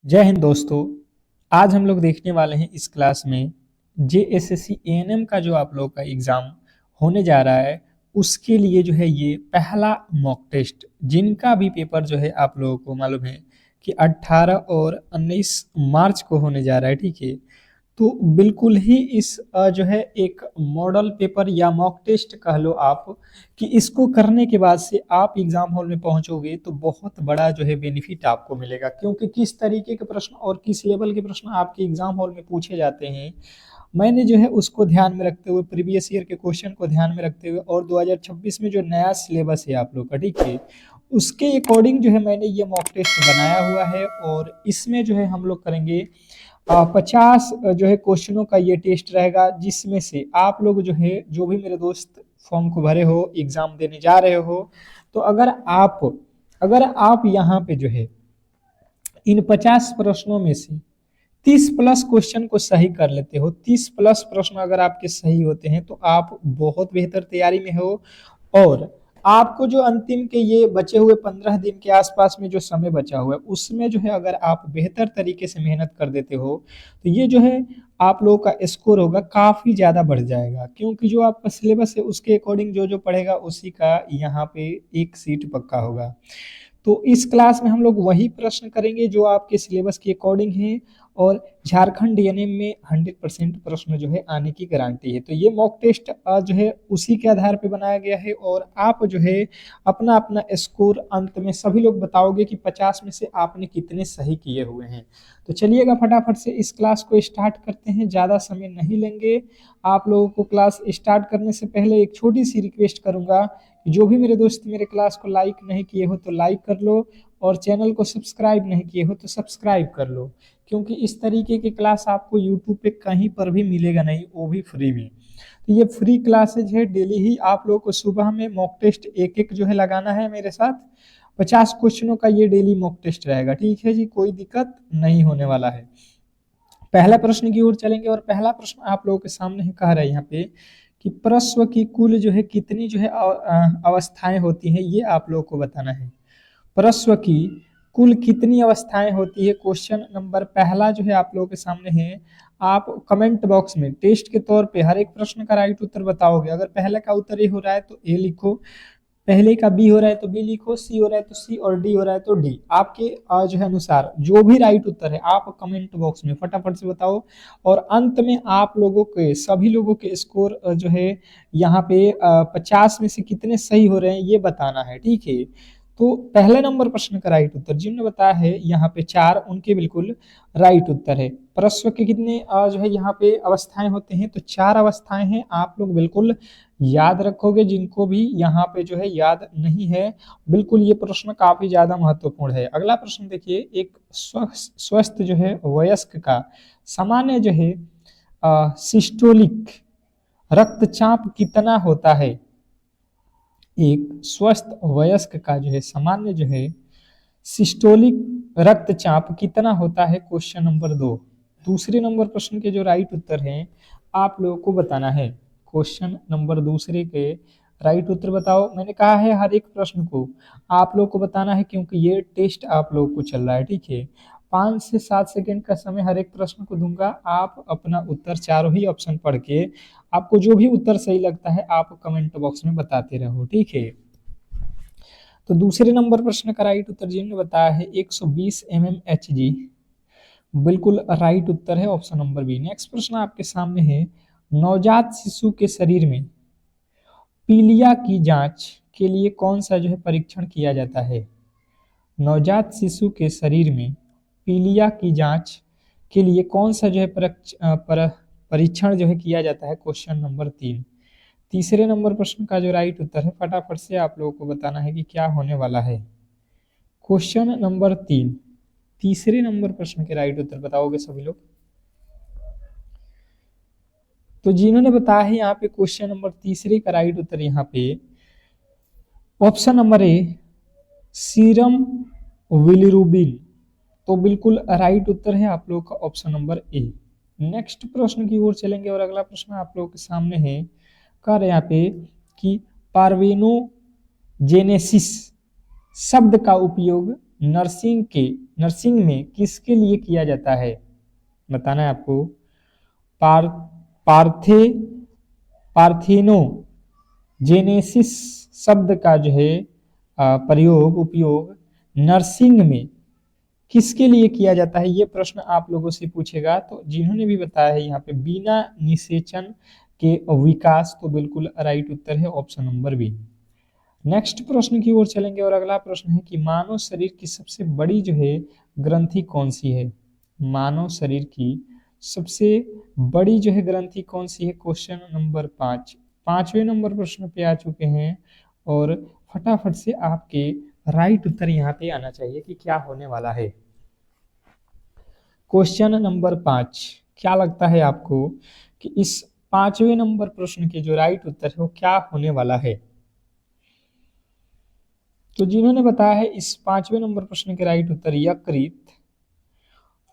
जय हिंद दोस्तों। आज हम लोग देखने वाले हैं इस क्लास में जेएसएससी एएनएम का जो आप लोग का एग्ज़ाम होने जा रहा है उसके लिए जो है ये पहला मॉक टेस्ट जिनका भी पेपर जो है आप लोगों को मालूम है कि 18 और 19 मार्च को होने जा रहा है। ठीक है, तो बिल्कुल ही इस जो है एक मॉडल पेपर या मॉक टेस्ट कह लो आप कि इसको करने के बाद से आप एग्जाम हॉल में पहुंचोगे तो बहुत बड़ा जो है बेनिफिट आपको मिलेगा, क्योंकि किस तरीके के प्रश्न और किस लेवल के प्रश्न आपके एग्जाम हॉल में पूछे जाते हैं मैंने जो है उसको ध्यान में रखते हुए प्रीवियस ईयर के क्वेश्चन को ध्यान में रखते हुए और 2026 में जो नया सिलेबस है आप लोग का, ठीक है, उसके अकॉर्डिंग जो है मैंने ये मॉक टेस्ट बनाया हुआ है। और इसमें जो है हम लोग करेंगे 50 जो है क्वेश्चनों का ये टेस्ट रहेगा, जिसमें से आप लोग जो है जो भी मेरे दोस्त फॉर्म को भरे हो एग्जाम देने जा रहे हो, तो अगर आप यहाँ पे जो है इन 50 प्रश्नों में से 30 प्लस क्वेश्चन को सही कर लेते हो, 30 प्लस प्रश्न अगर आपके सही होते हैं तो आप बहुत बेहतर तैयारी में हो। और आपको जो अंतिम के ये बचे हुए 15 दिन के आसपास में जो समय बचा हुआ है उसमें जो है अगर आप बेहतर तरीके से मेहनत कर देते हो तो ये जो है आप लोगों का स्कोर होगा काफी ज्यादा बढ़ जाएगा, क्योंकि जो आपका सिलेबस है उसके अकॉर्डिंग जो जो पढ़ेगा उसी का यहाँ पे एक सीट पक्का होगा। तो इस क्लास में हम लोग वही प्रश्न करेंगे जो आपके सिलेबस के अकॉर्डिंग है और झारखंड डीएनएम में 100% प्रश्न जो है आने की गारंटी है। तो ये मॉक टेस्ट जो है उसी के आधार पे बनाया गया है और आप जो है अपना अपना स्कोर अंत में सभी लोग बताओगे कि 50 में से आपने कितने सही किए हुए हैं। तो चलिएगा फटाफट से इस क्लास को स्टार्ट करते हैं, ज़्यादा समय नहीं लेंगे। आप लोगों को क्लास स्टार्ट करने से पहले एक छोटी सी रिक्वेस्ट करूंगा, जो भी मेरे दोस्त मेरे क्लास को लाइक नहीं किए हो तो लाइक कर लो और चैनल को सब्सक्राइब नहीं किए हो तो सब्सक्राइब कर लो, क्योंकि इस तरीके की क्लास आपको यूट्यूब पे कहीं पर भी मिलेगा नहीं, वो भी फ्री में। तो ये फ्री क्लासेज है, डेली ही आप लोगों को सुबह में मॉक टेस्ट एक एक जो है लगाना है मेरे साथ। 50 क्वेश्चनों का ये डेली मॉक टेस्ट रहेगा, ठीक है जी, कोई दिक्कत नहीं होने वाला है। पहला प्रश्न की ओर चलेंगे और पहला प्रश्न आप लोगों के सामने है, कह रहा है यहाँ पे कि प्रस्व की कुल जो है कितनी जो है अवस्थाएं होती हैं, ये आप लोगों को बताना है। प्रस्व की कुल कितनी अवस्थाएं होती है, क्वेश्चन नंबर पहला जो है आप लोगों के सामने है। आप कमेंट बॉक्स में टेस्ट के तौर पे हर एक प्रश्न का राइट उत्तर बताओगे। अगर पहले का उत्तर ए हो रहा है तो ए लिखो, पहले का बी हो रहा है तो बी लिखो, सी हो रहा है तो सी और डी हो रहा है तो डी। आपके जो है अनुसार जो भी राइट उत्तर है आप कमेंट बॉक्स में फटाफट से बताओ। और अंत में आप लोगों के सभी लोगों के स्कोर जो है यहाँ पे 50 में से कितने सही हो रहे हैं ये बताना है, ठीक है। तो पहले नंबर प्रश्न का राइट उत्तर जिन्होंने बताया है यहाँ पे 4, उनके बिल्कुल राइट उत्तर है। प्रश्न के कितने जो है यहाँ पे अवस्थाएं होते हैं, तो 4 अवस्थाएं हैं। आप लोग बिल्कुल याद रखोगे, जिनको भी यहाँ पे जो है याद नहीं है बिल्कुल ये प्रश्न काफी ज्यादा महत्वपूर्ण है। अगला प्रश्न देखिए, एक स्वस्थ जो है वयस्क का सामान्य जो है सिस्टोलिक रक्तचाप कितना होता है। एक स्वस्थ वयस्क का जो है सामान्य जो है सिस्टोलिक रक्तचाप कितना होता है, क्वेश्चन नंबर 2। दूसरे नंबर प्रश्न के जो राइट उत्तर हैं आप लोगों को बताना है। क्वेश्चन नंबर दूसरे के राइट उत्तर बताओ। मैंने कहा है हर एक प्रश्न को आप लोग को बताना है, क्योंकि ये टेस्ट आप लोगों को चल रहा है, ठीक है। 5 से 7 सेकंड का समय हर एक प्रश्न को दूंगा। आप अपना उत्तर चारों ही ऑप्शन पढ़ के आपको जो भी उत्तर सही लगता है आप कमेंट बॉक्स में बताते रहो, ठीक है। तो दूसरे नंबर प्रश्न का राइट उत्तर जिन्होंने बताया है 120 mmHg, बिल्कुल राइट उत्तर है ऑप्शन नंबर बी। नेक्स्ट प्रश्न आपके सामने है, नवजात शिशु के शरीर में पीलिया की जांच के लिए कौन सा जो है परीक्षण किया जाता है। नवजात शिशु के शरीर में पीलिया की जांच के लिए कौन सा जो है परीक्षण जो है किया जाता है, क्वेश्चन नंबर 3। तीसरे नंबर प्रश्न का जो राइट उत्तर है फटाफट से आप लोगों को बताना है कि क्या होने वाला है। क्वेश्चन नंबर 3, तीसरे नंबर प्रश्न के राइट उत्तर बताओगे सभी लोग। तो जिन्होंने बताया है यहाँ पे क्वेश्चन नंबर तीसरे का राइट उत्तर यहाँ पे option number A serum bilirubin, तो बिल्कुल राइट उत्तर है आप लोगों का ऑप्शन नंबर ए। नेक्स्ट प्रश्न की ओर चलेंगे और अगला प्रश्न आप लोगों के सामने है, कह रहे यहाँ पे कि पार्वेनोजेनेसिस शब्द का उपयोग नर्सिंग के नर्सिंग में किसके लिए किया जाता है? बताना है आपको। पार पार्थे पार्थेनोजेनेसिस शब्द का जो है उपयोग नर्सिंग में किसके लिए किया जाता है? ये प्रश्न आप लोगों से पूछेगा। तो जिन्होंने भी बताया है यहाँ पे बिना निषेचन के विकास, तो बिल्कुल राइट उत्तर है ऑप्शन नंबर बी। नेक्स्ट प्रश्न की ओर चलेंगे और अगला प्रश्न है कि मानव शरीर की सबसे बड़ी जो है ग्रंथि कौन सी है? मानव शरीर की सबसे बड़ी जो है ग्रंथि कौन सी है? क्वेश्चन नंबर 5, 5वें नंबर प्रश्न पे आ चुके हैं और फटाफट से आपके राइट उत्तर यहाँ पे आना चाहिए कि क्या होने वाला है। क्वेश्चन नंबर 5, क्या लगता है आपको कि इस 5वें नंबर प्रश्न के जो राइट उत्तर है वो क्या होने वाला है? तो जिन्होंने बताया है इस 5वें नंबर प्रश्न के राइट उत्तर यकृत,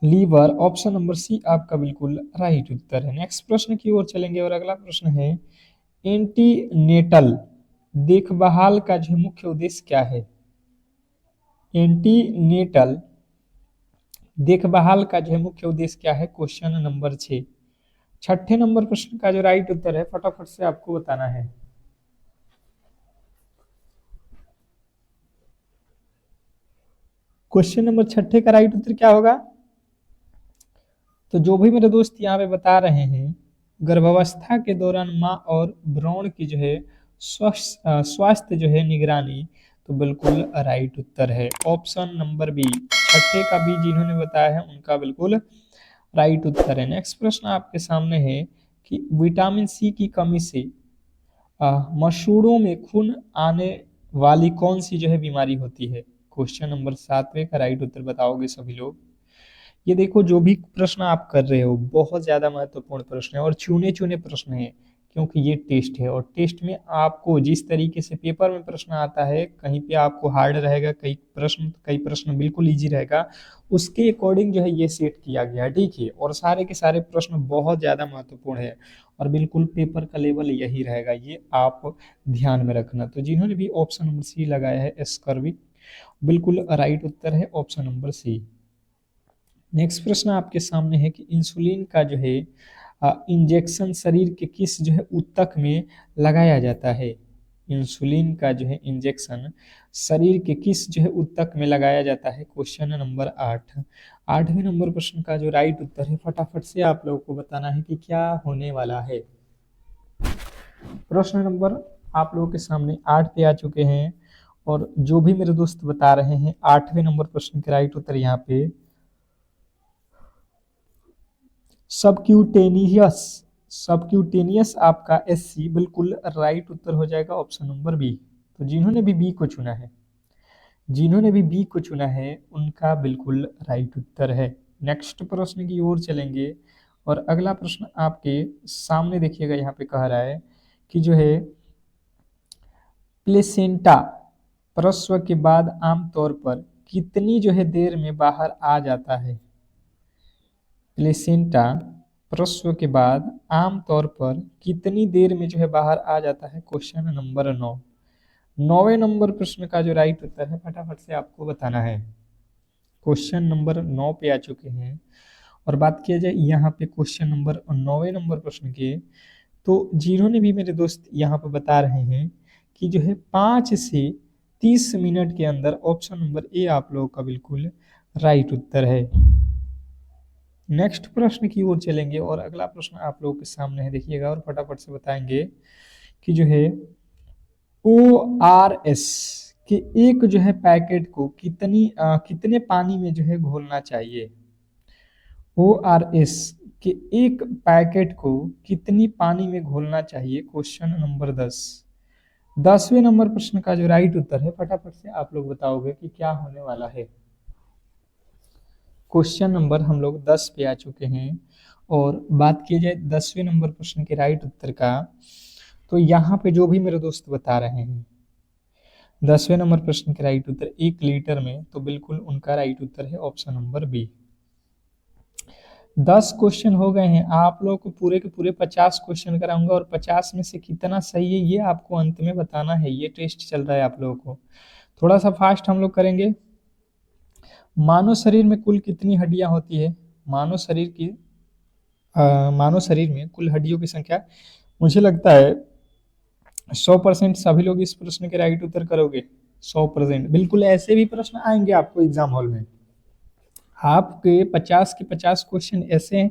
लीवर, ऑप्शन नंबर सी आपका बिल्कुल राइट उत्तर है। नेक्स्ट प्रश्न की ओर चलेंगे और अगला प्रश्न है एंटीनेटल देखभाल का जो मुख्य उद्देश्य क्या है? एंटीनेटल देखभाल का जो मुख्य उद्देश्य क्या है? क्वेश्चन नंबर 6, 6ठे नंबर प्रश्न का जो राइट उत्तर है फटाफट से आपको बताना है। क्वेश्चन नंबर 6ठे का राइट उत्तर क्या होगा? तो जो भी मेरे दोस्त यहाँ पे बता रहे हैं, गर्भावस्था के दौरान माँ और भ्रूण की जो है स्वास्थ्य जो है निगरानी, तो बिल्कुल राइट उत्तर है ऑप्शन नंबर बी। 6ठे का बी जिन्होंने बताया है उनका बिल्कुल राइट उत्तर है। नेक्स्ट प्रश्न आपके सामने है कि विटामिन सी की कमी से मसूड़ों में खून आने वाली कौन सी जो है बीमारी होती है? क्वेश्चन नंबर 7वें का राइट उत्तर बताओगे सभी लोग। ये देखो, जो भी प्रश्न आप कर रहे हो बहुत ज्यादा महत्वपूर्ण प्रश्न है और चुने चुने प्रश्न है, क्योंकि ये टेस्ट है और टेस्ट में आपको जिस तरीके से पेपर में प्रश्न आता है, कहीं पे आपको हार्ड रहेगा, कई प्रश्न बिल्कुल इजी रहेगा, उसके अकॉर्डिंग जो है ये सेट किया गया है, ठीक है। और सारे के सारे प्रश्न बहुत ज्यादा महत्वपूर्ण है और बिल्कुल पेपर का लेवल यही रहेगा, ये आप ध्यान में रखना। तो जिन्होंने भी ऑप्शन नंबर सी लगाया है स्कर्वी, बिल्कुल राइट उत्तर है ऑप्शन नंबर सी। नेक्स्ट प्रश्न आपके सामने है कि इंसुलिन का जो है इंजेक्शन शरीर के किस जो है ऊतक में लगाया जाता है? इंसुलिन का जो है इंजेक्शन शरीर के किस जो है ऊतक में लगाया जाता है? क्वेश्चन नंबर 8, 8वें नंबर प्रश्न का जो राइट उत्तर है फटाफट से आप लोगों को बताना है कि क्या होने वाला है। प्रश्न नंबर आप लोगों के सामने 8 पे आ चुके हैं और जो भी मेरे दोस्त बता रहे हैं 8वें नंबर प्रश्न के राइट उत्तर यहाँ पे सबक्यूटेनियस, सबक्यूटेनियस आपका SC बिल्कुल राइट उत्तर हो जाएगा ऑप्शन नंबर बी। तो जिन्होंने भी बी को चुना है, जिन्होंने भी बी को चुना है उनका बिल्कुल राइट उत्तर है। नेक्स्ट प्रश्न की ओर चलेंगे और अगला प्रश्न आपके सामने देखिएगा, यहाँ पे कह रहा है कि जो है प्लेसेंटा प्रसव के बाद आमतौर पर कितनी जो है देर में बाहर आ जाता है? प्लेसेंटा प्रसव के बाद आमतौर पर कितनी देर में जो है बाहर आ जाता है? क्वेश्चन नंबर 9, 9वें नंबर प्रश्न का जो राइट उत्तर है फटाफट से आपको बताना है। क्वेश्चन नंबर 9 पे आ चुके हैं और बात किया जाए यहाँ पे क्वेश्चन नंबर 9वें नंबर प्रश्न के, तो जिन्होंने भी मेरे दोस्त यहाँ पे बता रहे हैं कि जो है 5 से 30 मिनट के अंदर, ऑप्शन नंबर ए आप लोगों का बिल्कुल राइट उत्तर है। नेक्स्ट प्रश्न की ओर चलेंगे और अगला प्रश्न आप लोगों के सामने है, देखिएगा और फटाफट से बताएंगे कि जो है ORS के एक जो है पैकेट को कितने पानी में जो है घोलना चाहिए? ORS के एक पैकेट को कितनी पानी में घोलना चाहिए? क्वेश्चन नंबर 10, 10वें नंबर प्रश्न का जो राइट उत्तर है फटाफट से आप लोग बताओगे कि क्या होने वाला है। क्वेश्चन नंबर हम लोग 10 पे आ चुके हैं और बात की जाए 10वें नंबर प्रश्न के राइट उत्तर का, तो यहाँ पे जो भी मेरे दोस्त बता रहे हैं 10वें नंबर प्रश्न के राइट उत्तर 1 लीटर में, तो बिल्कुल उनका राइट उत्तर है ऑप्शन नंबर बी। 10 क्वेश्चन हो गए हैं, आप लोगों को पूरे के पूरे 50 क्वेश्चन कराऊंगा और 50 में से कितना सही है ये आपको अंत में बताना है। ये टेस्ट चल रहा है आप लोगों को, थोड़ा सा फास्ट हम लोग करेंगे। मानव शरीर में कुल कितनी हड्डियां होती है? मानव शरीर में कुल हड्डियों की संख्या, मुझे लगता है 100% सभी लोग इस प्रश्न के राइट उत्तर करोगे। 100% बिल्कुल। ऐसे भी प्रश्न आएंगे आपको एग्जाम हॉल में, आपके 50 के 50 क्वेश्चन ऐसे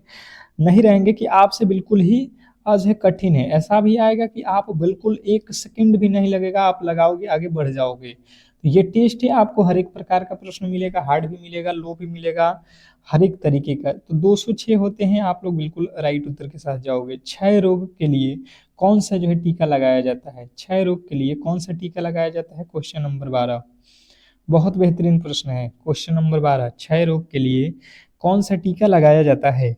नहीं रहेंगे कि आपसे बिल्कुल ही आज है कठिन है, ऐसा भी आएगा कि आप बिल्कुल एक सेकंड भी नहीं लगेगा, आप लगाओगे आगे बढ़ जाओगे। तो ये टेस्ट है, आपको हर एक प्रकार का प्रश्न मिलेगा, हार्ड भी मिलेगा, लो भी मिलेगा, हर एक तरीके का। तो 206 होते हैं, आप लोग बिल्कुल राइट उत्तर के साथ जाओगे। क्षय रोग के लिए कौन सा जो है टीका लगाया जाता है? क्षय रोग के लिए कौन सा टीका लगाया जाता है? क्वेश्चन नंबर 12, बहुत बेहतरीन प्रश्न है। क्वेश्चन नंबर 12, क्षय रोग के लिए कौन सा टीका लगाया जाता है?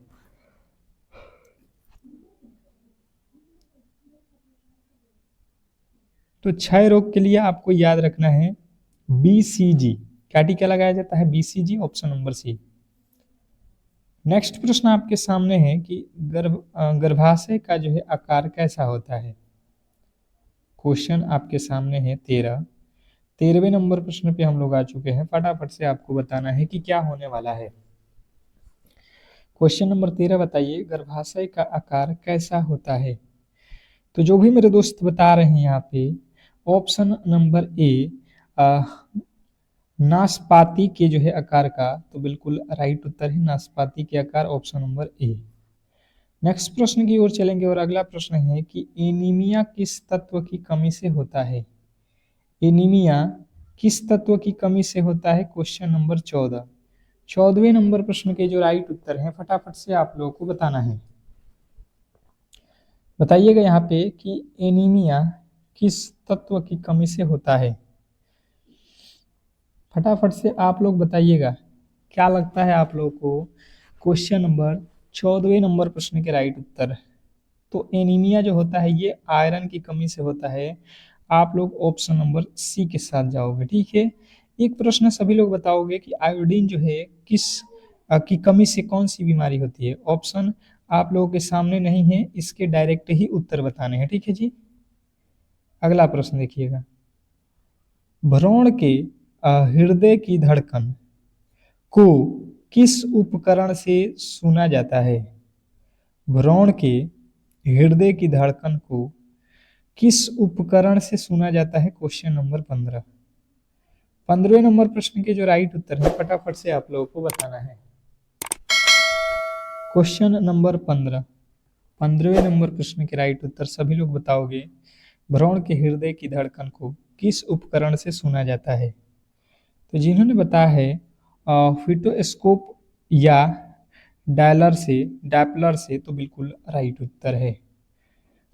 तो क्षय रोग के लिए आपको याद रखना है BCG। क्या टीका लगाया जाता है? BCG, option number C. Next प्रश्न आपके सामने है कि गर्भाशय का जो है आकार कैसा होता है? क्वेश्चन आपके सामने है 13वें नंबर प्रश्न पे हम लोग आ चुके हैं। फटाफट से आपको बताना है कि क्या होने वाला है। क्वेश्चन नंबर 13 बताइए, गर्भाशय का आकार कैसा होता है? तो जो भी मेरे दोस्त बता रहे हैं यहाँ पे, ऑप्शन नंबर ए, नाशपाती के जो है आकार का, तो बिल्कुल राइट उत्तर है नाशपाती के आकार, ऑप्शन नंबर ए। नेक्स्ट प्रश्न की ओर चलेंगे और अगला प्रश्न है कि एनीमिया किस तत्व की कमी से होता है? एनीमिया किस तत्व की कमी से होता है? Question number 14। 14वें नंबर प्रश्न के जो राइट उत्तर हैं फटाफट से आप लोगों को बताना है। बताइएगा यहाँ पे कि एनीमिया किस तत्व की कमी से होता है? फटाफट से आप लोग बताइएगा, क्या लगता है आप लोगों को? क्वेश्चन नंबर 14वें नंबर प्रश्न के राइट उत्तर, तो एनीमिया जो होता है ये आयरन की कमी से होता है। आप लोग ऑप्शन नंबर सी के साथ जाओगे, ठीक है। एक प्रश्न सभी लोग बताओगे कि आयोडीन जो है किस की कमी से कौन सी बीमारी होती है? ऑप्शन आप लोगों के सामने नहीं है, इसके डायरेक्ट ही उत्तर बताने हैं, ठीक है जी। अगला प्रश्न देखिएगा, भ्रूण के हृदय की धड़कन को किस उपकरण से सुना जाता है? भ्रूण के हृदय की धड़कन को किस उपकरण से सुना जाता है? Question number 15। 15वें नंबर प्रश्न के जो राइट उत्तर है फटाफट से आप लोगों को बताना है। क्वेश्चन नंबर 15, 15वें नंबर प्रश्न के राइट उत्तर सभी लोग बताओगे, भ्रूण के हृदय की धड़कन को किस उपकरण से सुना जाता है? तो जिन्होंने बताया है फिटोस्कोप या डैपलर से, तो बिल्कुल राइट उत्तर है।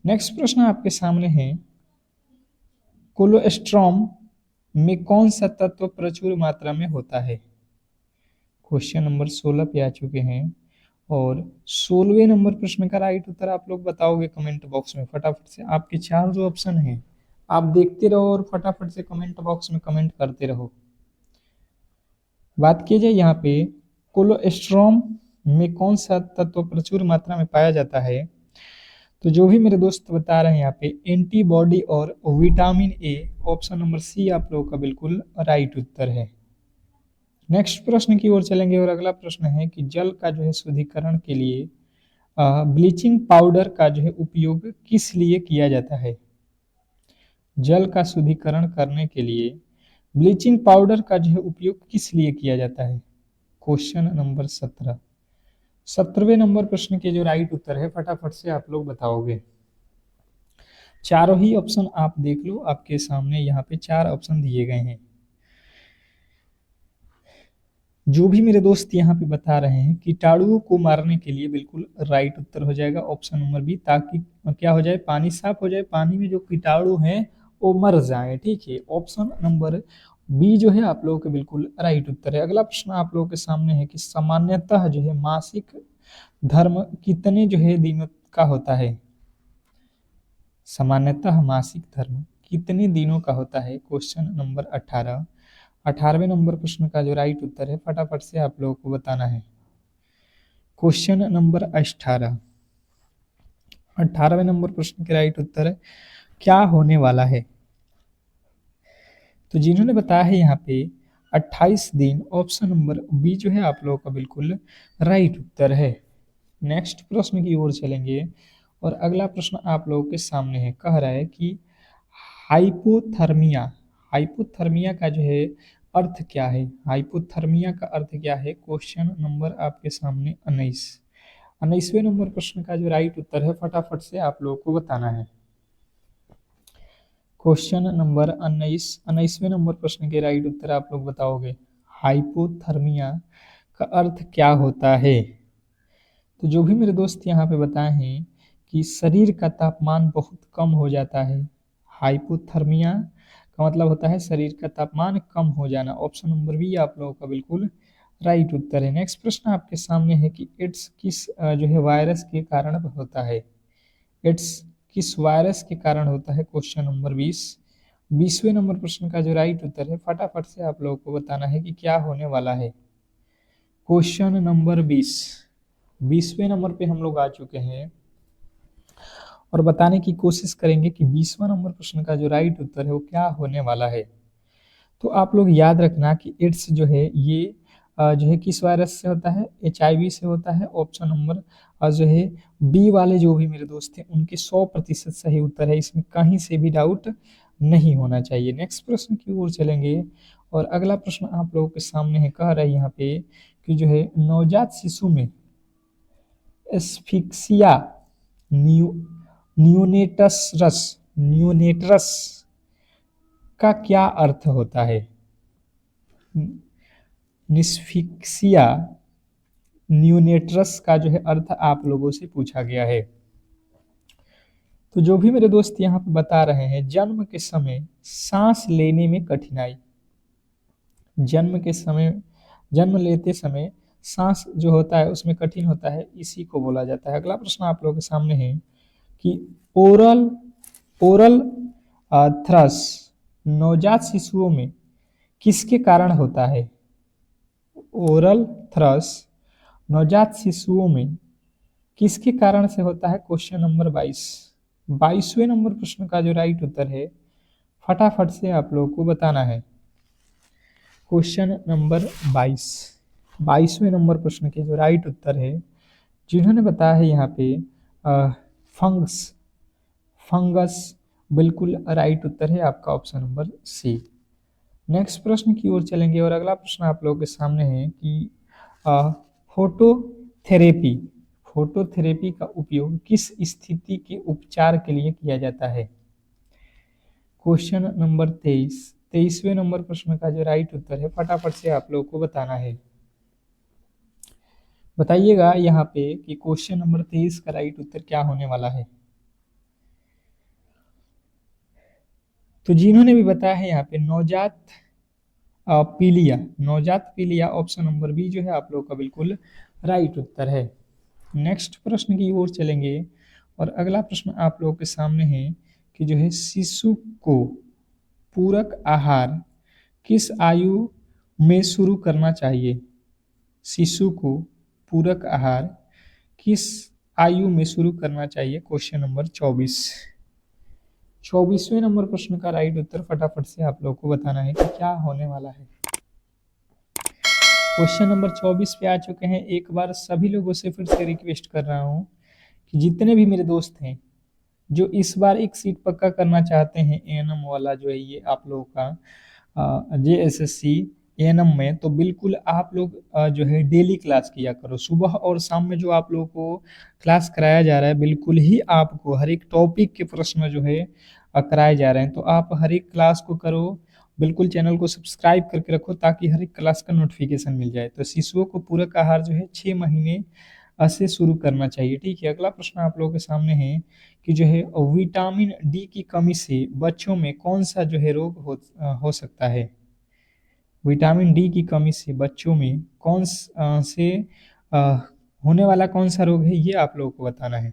नेक्स्ट प्रश्न आपके सामने है, कोलोस्ट्रम में कौन सा तत्व प्रचुर मात्रा में होता है? क्वेश्चन नंबर 16 पे आ चुके हैं और 16वें नंबर प्रश्न का राइट उत्तर आप लोग बताओगे कमेंट बॉक्स में फटाफट से। आपके चार जो ऑप्शन हैं आप देखते रहो और फटाफट से कमेंट बॉक्स में कमेंट करते रहो। बात की जाए यहाँ पे कोलोस्ट्रम में कौन सा तत्व प्रचुर मात्रा में पाया जाता है, तो जो भी मेरे दोस्त बता रहे हैं यहाँ पे एंटीबॉडी और vitamin A, option number C आप लोगों का बिल्कुल राइट उत्तर है। नेक्स्ट प्रश्न की ओर चलेंगे और अगला प्रश्न है कि जल का जो है शुद्धिकरण के लिए ब्लीचिंग पाउडर का जो है उपयोग किस लिए किया जाता है? जल का शुद्धिकरण करने के लिए ब्लीचिंग पाउडर का जो है उपयोग किस लिए किया जाता है? Question number 17। 17वें नंबर प्रश्न के जो राइट उत्तर है फटाफट से आप लोग बताओगे। चारों ही ऑप्शन आप देख लो, आपके सामने यहाँ पे चार ऑप्शन दिए गए हैं। जो भी मेरे दोस्त यहाँ पे बता रहे हैं कीटाणुओं को मारने के लिए, बिल्कुल राइट उत्तर हो जाएगा ऑप्शन नंबर बी, ताकि क्या हो जाए, पानी साफ हो जाए, पानी में जो कीटाणु हैं वो मर जाए, ठीक है। ऑप्शन नंबर बी जो है आप लोगों के बिल्कुल राइट उत्तर है। अगला प्रश्न आप लोगों के सामने है कि सामान्यतः जो है मासिक धर्म कितने जो है दिनों का होता है? सामान्यतः मासिक धर्म कितने दिनों का होता है? Question number 18। 18वें नंबर प्रश्न का जो राइट उत्तर है फटाफट से आप लोगों को बताना है। क्वेश्चन नंबर 18, 18वें नंबर प्रश्न के राइट उत्तर है क्या होने वाला है? तो जिन्होंने बताया है यहाँ पे 28 दिन। ऑप्शन नंबर बी जो है आप लोगों का बिल्कुल राइट उत्तर है। नेक्स्ट प्रश्न की ओर चलेंगे और अगला प्रश्न आप लोगों के सामने है। कह रहा है कि हाइपोथर्मिया, हाइपोथर्मिया का जो है अर्थ क्या है? हाइपोथर्मिया का अर्थ क्या है? क्वेश्चन नंबर आपके सामने 19वें नंबर प्रश्न का जो राइट उत्तर है फटाफट से आप लोगों को बताना है। क्वेश्चन नंबर 19वें नंबर प्रश्न के राइट उत्तर आप लोग बताओगे। हाइपोथर्मिया का अर्थ क्या होता है? तो जो भी मेरे दोस्त यहाँ पे बताए हैं कि शरीर का तापमान बहुत कम हो जाता है। हाइपोथर्मिया का मतलब होता है शरीर का तापमान कम हो जाना। ऑप्शन नंबर बी आप लोगों का बिल्कुल राइट उत्तर है। नेक्स्ट प्रश्न आपके सामने है कि एड्स किस जो है वायरस के कारण होता है? एड्स किस वायरस के कारण होता है? क्वेश्चन नंबर 20वें नंबर प्रश्न का जो राइट उत्तर है फटाफट से आप लोगों को बताना है कि क्या होने वाला है। क्वेश्चन नंबर 20वें नंबर पे हम लोग आ चुके हैं और बताने की कोशिश करेंगे कि 20वां नंबर प्रश्न का जो राइट उत्तर है वो क्या होने वाला है। तो आप लोग याद रखना कि एड्स जो है ये जो है किस वायरस से होता है? HIV से होता है। ऑप्शन नंबर जो है बी वाले जो भी मेरे दोस्त हैं उनके 100% सही उत्तर है, इसमें कहीं से भी डाउट नहीं होना चाहिए। नेक्स्ट प्रश्न की ओर चलेंगे और अगला प्रश्न आप लोगों के सामने है। कह रहा है यहाँ पे कि जो है नवजात शिशु में एस्फिक्सिया नियोनेटरस का क्या अर्थ होता है? निस्फिक्सिया नियोनेटरस का जो है अर्थ आप लोगों से पूछा गया है। तो जो भी मेरे दोस्त यहाँ पे बता रहे हैं जन्म के समय सांस लेने में कठिनाई, जन्म लेते समय सांस जो होता है उसमें कठिन होता है, इसी को बोला जाता है। अगला प्रश्न आप लोगों के सामने है कि ओरल ओरल थ्रस नवजात शिशुओं में किसके कारण होता है? ओरल थ्रस नवजात शिशुओं में किसके कारण से होता है? क्वेश्चन नंबर 22वें नंबर प्रश्न का जो राइट उत्तर है फटाफट से आप लोगों को बताना है। क्वेश्चन नंबर 22वें नंबर प्रश्न के जो राइट उत्तर है जिन्होंने बताया है यहाँ पे फंगस बिल्कुल राइट उत्तर है आपका ऑप्शन नंबर सी। नेक्स्ट प्रश्न की ओर चलेंगे और अगला प्रश्न आप लोगों के सामने है कि फोटोथेरेपी फोटोथेरेपी का उपयोग किस स्थिति के उपचार के लिए किया जाता है? क्वेश्चन नंबर 23वें नंबर प्रश्न का जो राइट उत्तर है फटाफट से आप लोगों को बताना है। बताइएगा यहाँ पे कि क्वेश्चन नंबर 23 का राइट उत्तर क्या होने वाला है। तो जिन्होंने भी बताया है यहाँ पे नवजात पीलिया ऑप्शन नंबर बी जो है आप लोगों का बिल्कुल राइट उत्तर है। नेक्स्ट प्रश्न की ओर चलेंगे और अगला प्रश्न आप लोगों के सामने है कि जो है शिशु को पूरक आहार किस आयु में शुरू करना चाहिए? शिशु को पूरक आहार किस आयु में शुरू करना चाहिए? क्वेश्चन नंबर 24वें नंबर प्रश्न का राइट उत्तर फटाफट से आप लोगों को बताना है कि क्या होने वाला है। क्वेश्चन नंबर 24 पे आ चुके हैं। एक बार सभी लोगों से फिर से रिक्वेस्ट कर रहा हूँ कि जितने भी मेरे दोस्त हैं जो इस बार एक सीट पक्का करना चाहते हैं एएनएम वाला जो है ये आप लोगों का JSSC एएनएम में, तो बिल्कुल आप लोग जो है डेली क्लास किया करो। सुबह और शाम में जो आप लोगों को क्लास कराया जा रहा है बिल्कुल ही आपको हर एक टॉपिक के प्रश्न जो है कराए जा रहे हैं, तो आप हर एक क्लास को करो। बिल्कुल चैनल को सब्सक्राइब करके रखो ताकि हर एक क्लास का नोटिफिकेशन मिल जाए। तो शिशुओं को पूरक आहार जो है 6 महीने से शुरू करना चाहिए। ठीक है, अगला प्रश्न आप लोगों के सामने है कि जो है विटामिन डी की कमी से बच्चों में कौन सा जो है रोग हो सकता है? विटामिन डी की कमी से बच्चों में कौन से होने वाला कौन सा रोग है ये आप लोगों को बताना है।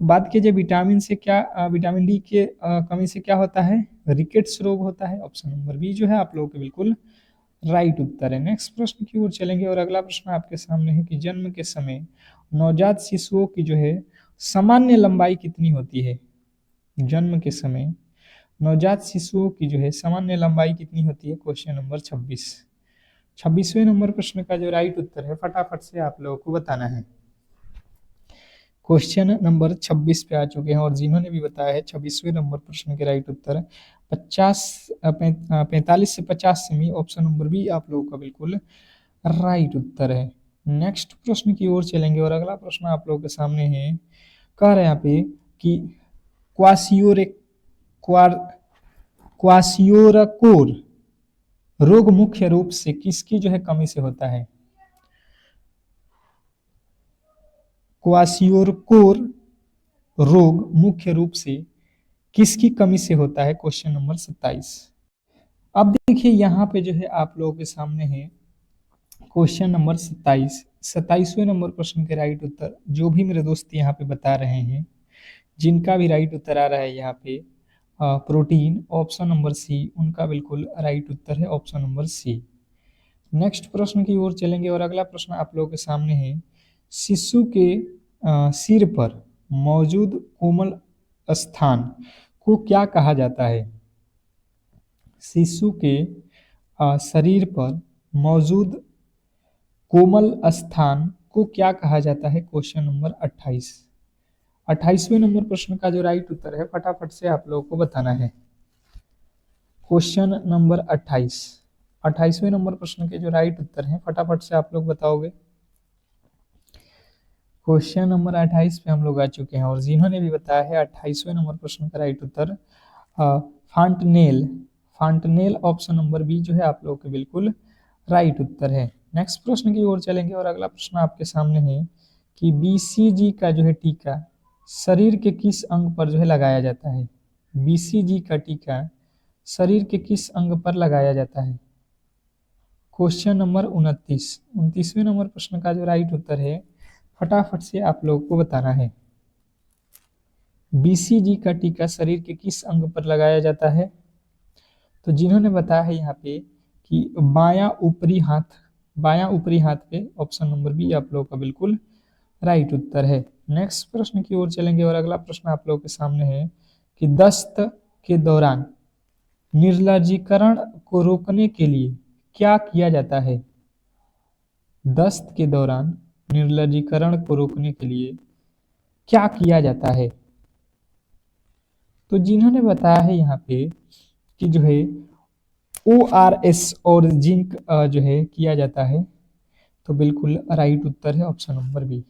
तो बात कीजिए विटामिन डी के कमी से क्या होता है? रिकेट्स रोग होता है। ऑप्शन नंबर बी जो है आप लोगों के बिल्कुल राइट उत्तर है। नेक्स्ट प्रश्न की ओर चलेंगे और अगला प्रश्न आपके सामने है कि जन्म के समय नवजात शिशुओं की जो है सामान्य लंबाई कितनी होती है? जन्म के समय नवजात शिशुओं की जो है सामान्य लंबाई कितनी होती है? Question number 26। 26वें नंबर प्रश्न का जो राइट उत्तर है फटाफट से आप लोगों को बताना है। क्वेश्चन नंबर 26 पे आ चुके हैं और जिन्होंने भी बताया है 26वें नंबर प्रश्न के राइट उत्तर 45 से 50 सेमी, ऑप्शन नंबर बी आप लोगों का बिल्कुल राइट उत्तर है। नेक्स्ट प्रश्न की ओर चलेंगे और अगला प्रश्न आप लोगों के सामने है। कह रहे हैं यहाँ पे कि क्वासियोरे क्वासियोरकोर रोग मुख्य रूप से किसकी जो है कमी से होता है? क्वासियोरकोर रोग मुख्य रूप से किसकी कमी से होता है? Question number 27। अब देखिए यहाँ पे जो है आप लोगों के सामने है क्वेश्चन नंबर 27। 27वें नंबर प्रश्न के राइट उत्तर जो भी मेरे दोस्त यहाँ पे बता रहे हैं, जिनका भी राइट उत्तर आ रहा है यहाँ पे प्रोटीन, ऑप्शन नंबर सी, उनका बिल्कुल राइट उत्तर है ऑप्शन नंबर सी। नेक्स्ट प्रश्न की ओर चलेंगे और अगला प्रश्न आप लोगों के सामने है। शिशु के सिर पर मौजूद कोमल स्थान को क्या कहा जाता है? शिशु के शरीर पर मौजूद कोमल स्थान को क्या कहा जाता है? Question number 28। 28वें नंबर प्रश्न का जो राइट उत्तर है फटाफट से आप लोगों को बताना है। Question number 28। 28वें नंबर प्रश्न के जो राइट उत्तर हैं फटाफट से आप लोग बताओगे। क्वेश्चन नंबर 28 पे हम लोग आ चुके हैं और जिन्होंने भी बताया है 28वें नंबर प्रश्न का राइट उत्तर फांटनेल, फांटनेल ऑप्शन नंबर बी जो है आप लोगों के बिल्कुल राइट उत्तर है। नेक्स्ट प्रश्न की ओर चलेंगे और अगला प्रश्न आपके सामने है कि बीसीजी का जो है टीका शरीर के किस अंग पर जो है लगाया जाता है? बीसीजी का टीका शरीर के किस अंग पर लगाया जाता है? Question number 29। 29वें नंबर प्रश्न का जो राइट उत्तर है फटाफट से आप लोगों को बताना है। बीसीजी का टीका शरीर के किस अंग पर लगाया जाता है? तो जिन्होंने बताया है यहाँ पे कि बायां ऊपरी हाथ, बायां ऊपरी हाथ पे, ऑप्शन नंबर बी आप लोगों का बिल्कुल राइट उत्तर है। नेक्स्ट प्रश्न की ओर चलेंगे और अगला प्रश्न आप लोगों के सामने है कि दस्त के दौरान निर्जलीकरण को रोकने के लिए क्या किया जाता है? दस्त के दौरान निर्जलीकरण को रोकने के लिए क्या किया जाता है? तो जिन्होंने बताया है यहाँ पे कि जो है ORS और जिंक जो है किया जाता है, तो बिल्कुल राइट उत्तर है ऑप्शन नंबर बी।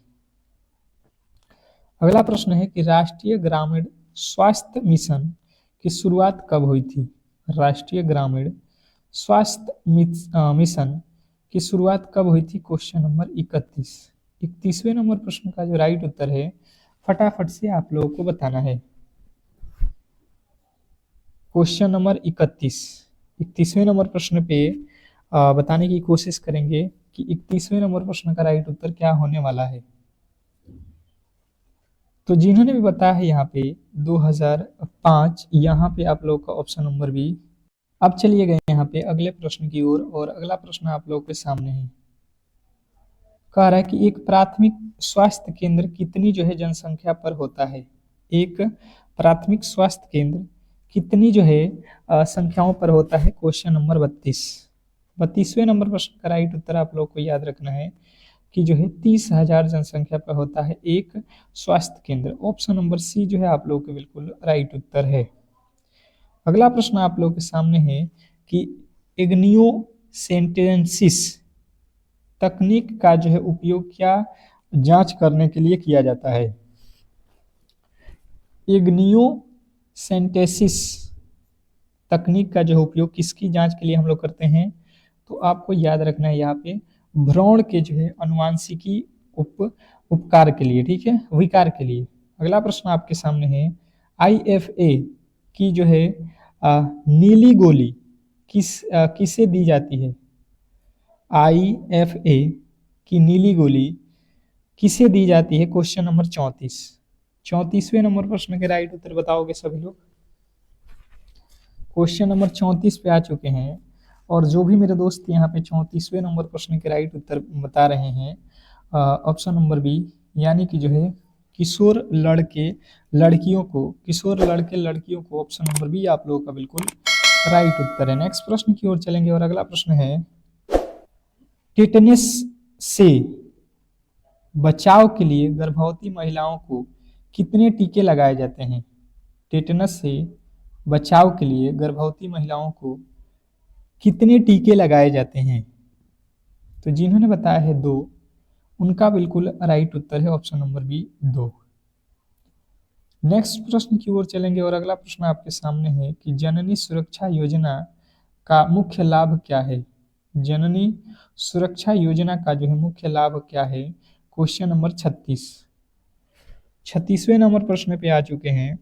अगला प्रश्न है कि राष्ट्रीय ग्रामीण स्वास्थ्य मिशन की शुरुआत कब हुई थी? राष्ट्रीय ग्रामीण स्वास्थ्य मिशन की शुरुआत कब हुई थी? Question number 31। 31वें नंबर प्रश्न का जो राइट उत्तर है फटाफट से आप लोगों को बताना है। Question number 31। 31वें नंबर प्रश्न पे बताने की कोशिश करेंगे कि 31वें नंबर प्रश्न का राइट उत्तर क्या होने वाला है। तो जिन्होंने भी बताया है यहाँ पे 2005, यहाँ पे आप लोग का ऑप्शन नंबर बी। अब चलिए गए यहाँ पे अगले प्रश्न की ओर और अगला प्रश्न आप लोग के सामने है। कह रहा है कि एक प्राथमिक स्वास्थ्य केंद्र कितनी जो है जनसंख्या पर होता है? एक प्राथमिक स्वास्थ्य केंद्र कितनी जो है संख्याओं पर होता है? Question number 32। 32वें नंबर प्रश्न का राइट उत्तर आप लोग को याद रखना है कि जो है 30,000 जनसंख्या पर होता है एक स्वास्थ्य केंद्र। ऑप्शन नंबर सी जो है आप लोग के बिल्कुल राइट उत्तर है। अगला प्रश्न आप लोग के सामने है कि इग्नियोसेंटेंसिस तकनीक का जो है उपयोग क्या जांच करने के लिए किया जाता है? इग्नियोसेंटेंसिस तकनीक का जो है उपयोग किसकी जांच के लिए हम लोग करते हैं? तो आपको याद रखना है यहाँ पे भ्रूण के जो है अनुवांशिकी उपकार के लिए, ठीक है, विकार के लिए। अगला प्रश्न आपके सामने है IFA की जो है नीली गोली किसे दी जाती है? IFA की नीली गोली किसे दी जाती है? Question number 34। 34वें नंबर प्रश्न के राइट उत्तर बताओगे सभी लोग। क्वेश्चन नंबर 34 पे आ चुके हैं और जो भी मेरे दोस्त यहाँ पे 34वें नंबर प्रश्न के राइट उत्तर बता रहे हैं ऑप्शन नंबर बी, यानी कि जो है किशोर लड़के लड़कियों को, किशोर लड़के लड़कियों को, ऑप्शन नंबर बी आप लोगों का बिल्कुल राइट उत्तर है। नेक्स्ट प्रश्न की ओर चलेंगे और अगला प्रश्न है, टेटनस से बचाव के लिए गर्भवती महिलाओं को कितने टीके लगाए जाते हैं? टेटनस से बचाव के लिए गर्भवती महिलाओं को कितने टीके लगाए जाते हैं? तो जिन्होंने बताया है 2, उनका बिल्कुल राइट उत्तर है ऑप्शन नंबर बी 2। नेक्स्ट प्रश्न की ओर चलेंगे और अगला प्रश्न आपके सामने है कि जननी सुरक्षा योजना का मुख्य लाभ क्या है? जननी सुरक्षा योजना का जो है मुख्य लाभ क्या है? क्वेश्चन नंबर 36वें नंबर प्रश्न पे आ चुके हैं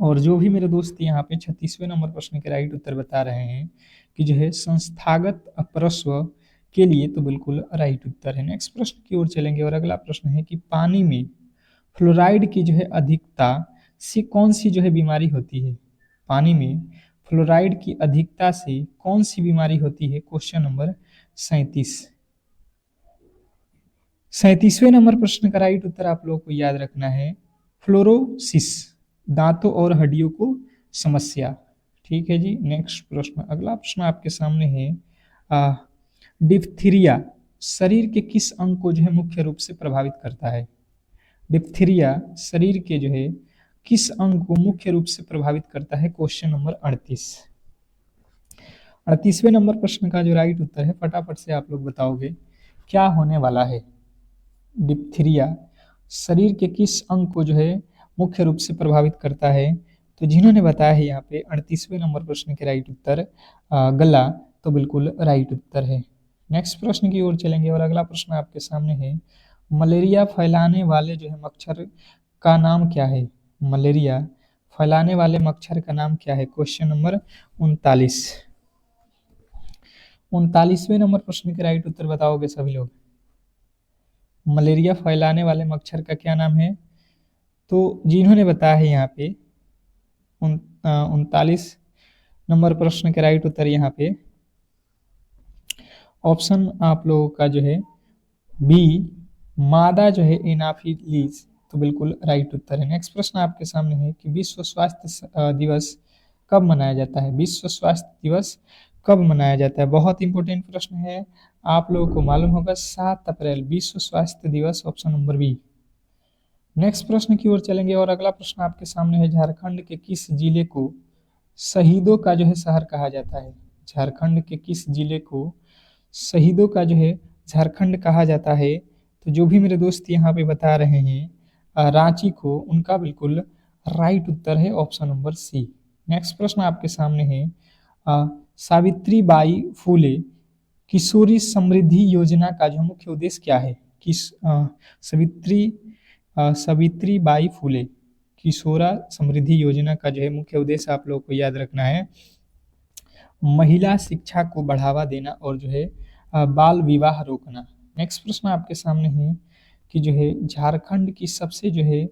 और जो भी मेरे दोस्त यहाँ पे 36वें नंबर प्रश्न के राइट उत्तर बता रहे हैं कि जो है संस्थागत प्रसव के लिए, तो बिल्कुल राइट उत्तर है। नेक्स्ट प्रश्न की ओर चलेंगे और अगला प्रश्न है कि पानी में फ्लोराइड की जो है अधिकता से कौन सी जो है बीमारी होती है? पानी में फ्लोराइड की अधिकता से कौन सी बीमारी होती है? क्वेश्चन नंबर 37वें नंबर प्रश्न का राइट उत्तर आप लोगों को याद रखना है फ्लोरोसिस, दांतों और हड्डियों को समस्या। ठीक है जी। नेक्स्ट प्रश्न, अगला प्रश्न आपके सामने है, डिप्थीरिया शरीर के किस अंग को जो है मुख्य रूप से प्रभावित करता है? डिप्थीरिया शरीर के जो है किस अंग को मुख्य रूप से प्रभावित करता है? क्वेश्चन नंबर 38वें नंबर प्रश्न का जो राइट उत्तर है फटाफट से आप लोग बताओगे क्या होने वाला है? डिप्थीरिया शरीर के किस अंग को जो है मुख्य रूप से प्रभावित करता है? तो जिन्होंने बताया है यहाँ पे 38वें नंबर प्रश्न के राइट उत्तर गला, तो बिल्कुल राइट उत्तर है। नेक्स्ट प्रश्न की ओर चलेंगे और अगला प्रश्न आपके सामने है, मलेरिया फैलाने वाले जो है मच्छर का नाम क्या है? मलेरिया फैलाने वाले मच्छर का नाम क्या है? क्वेश्चन नंबर 39वें नंबर प्रश्न के राइट उत्तर बताओगे सभी लोग। मलेरिया फैलाने वाले मच्छर का क्या नाम है? तो जिन्होंने बताया है यहाँ पे 39 नंबर प्रश्न के राइट उत्तर यहाँ पे ऑप्शन आप लोगों का जो है बी मादा जो है एनाफिलीज, तो बिल्कुल राइट उत्तर है। नेक्स्ट प्रश्न आपके सामने है कि विश्व स्वास्थ्य दिवस कब मनाया जाता है? विश्व स्वास्थ्य दिवस कब मनाया जाता है? बहुत इंपॉर्टेंट प्रश्न है, आप लोगों को मालूम होगा 7 अप्रैल विश्व स्वास्थ्य दिवस, ऑप्शन नंबर बी। नेक्स्ट प्रश्न की ओर चलेंगे और अगला प्रश्न आपके सामने है, झारखंड के किस जिले को शहीदों का जो है शहर कहा जाता है? झारखंड के किस जिले को शहीदों का जो है झारखंड कहा जाता है? तो जो भी मेरे दोस्त यहाँ पे बता रहे हैं रांची को, उनका बिल्कुल राइट उत्तर है ऑप्शन नंबर सी। नेक्स्ट प्रश्न आपके सामने है, सावित्रीबाई फूले किशोरी समृद्धि योजना का जो मुख्य उद्देश्य क्या है? सावित्रीबाई फूले किशोरा समृद्धि योजना का जो है मुख्य उद्देश्य आप लोगों को याद रखना है, महिला शिक्षा को बढ़ावा देना और जो है बाल विवाह रोकना। नेक्स्ट प्रश्न आपके सामने है कि जो है झारखंड की सबसे जो है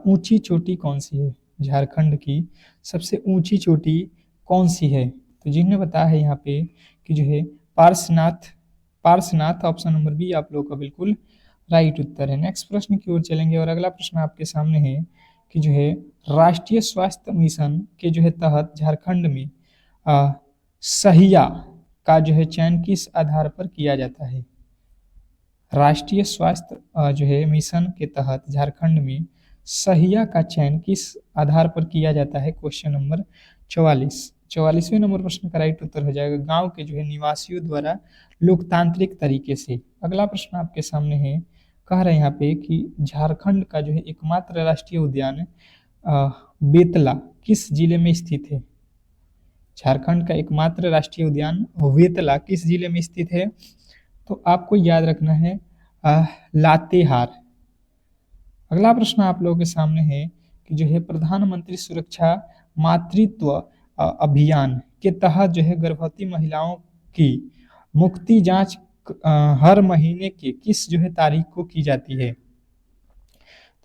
ऊंची चोटी कौन सी है? झारखंड की सबसे ऊंची चोटी कौन सी है? तो जिन्होंने बताया है यहाँ पे कि जो है पार्श्वनाथ, ऑप्शन नंबर बी आप लोगों का बिल्कुल राइट उत्तर है। नेक्स्ट प्रश्न की ओर चलेंगे और अगला प्रश्न आपके सामने है कि जो है राष्ट्रीय स्वास्थ्य मिशन के जो है तहत झारखंड में सहिया का जो है चयन किस आधार पर किया जाता है? राष्ट्रीय स्वास्थ्य जो है मिशन के तहत झारखंड में सहिया का चयन किस आधार पर किया जाता है? क्वेश्चन नंबर 44वें नंबर प्रश्न का राइट उत्तर हो जाएगा गांव के जो है निवासियों द्वारा लोकतांत्रिक तरीके से। अगला प्रश्न आपके सामने है, कह रहे हैं यहाँ पे कि झारखंड का जो है एकमात्र राष्ट्रीय उद्यान बेतला किस जिले में स्थित है? झारखंड का एकमात्र राष्ट्रीय उद्यान वेतला किस जिले में स्थित है? तो आपको याद रखना है लातेहार। अगला प्रश्न आप लोगों के सामने है कि जो है प्रधानमंत्री सुरक्षा मातृत्व अभियान के तहत जो है गर्भवती महिलाओं की मुक्ति जांच हर महीने के किस जो है तारीख को की जाती है?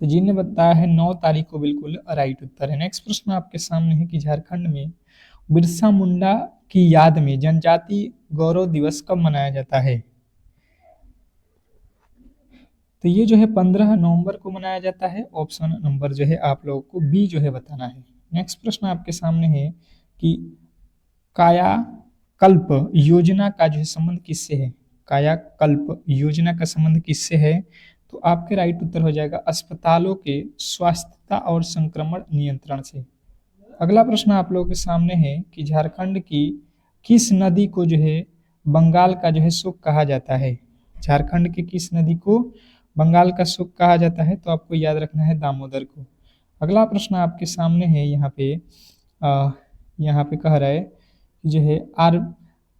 तो जिन्होंने बताया है 9 तारीख को, बिल्कुल राइट उत्तर है। नेक्स्ट प्रश्न आपके सामने है कि झारखंड में बिरसा मुंडा की याद में जनजाति गौरव दिवस कब मनाया जाता है? तो ये जो है 15 नवंबर को मनाया जाता है। ऑप्शन नंबर जो है आप लोगों को बी जो है बताना है। नेक्स्ट प्रश्न आपके सामने है कि कायाकल्प योजना का जो है संबंध किससे है। कायाकल्प योजना का संबंध किससे है, तो आपके राइट उत्तर हो जाएगा अस्पतालों के स्वास्थ्यता और संक्रमण नियंत्रण से। अगला प्रश्न आप लोगों के सामने है कि झारखंड की किस नदी को जो है बंगाल का जो है सुख कहा जाता है। झारखंड की किस नदी को बंगाल का सुख कहा जाता है, तो आपको याद रखना है दामोदर को। अगला प्रश्न आपके सामने है यहाँ पे कह रहा है कि जो है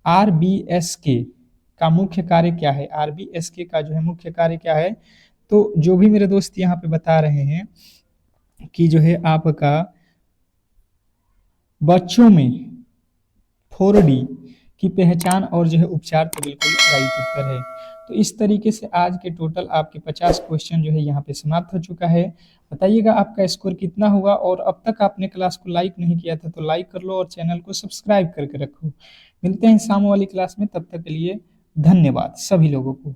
RBSK का मुख्य कार्य क्या है। RBSK का जो है मुख्य कार्य क्या है, तो जो भी मेरे दोस्त यहाँ पे बता रहे हैं कि जो है आपका बच्चों में 4D की पहचान और जो है उपचार, तो बिल्कुल राइट उत्तर है। तो इस तरीके से आज के टोटल आपके 50 क्वेश्चन जो है यहाँ पे समाप्त हो चुका है। बताइएगा आपका स्कोर कितना हुआ, और अब तक आपने क्लास को लाइक नहीं किया था तो लाइक कर लो और चैनल को सब्सक्राइब करके रखो। मिलते हैं शाम वाली क्लास में, तब तक के लिए धन्यवाद सभी लोगों को।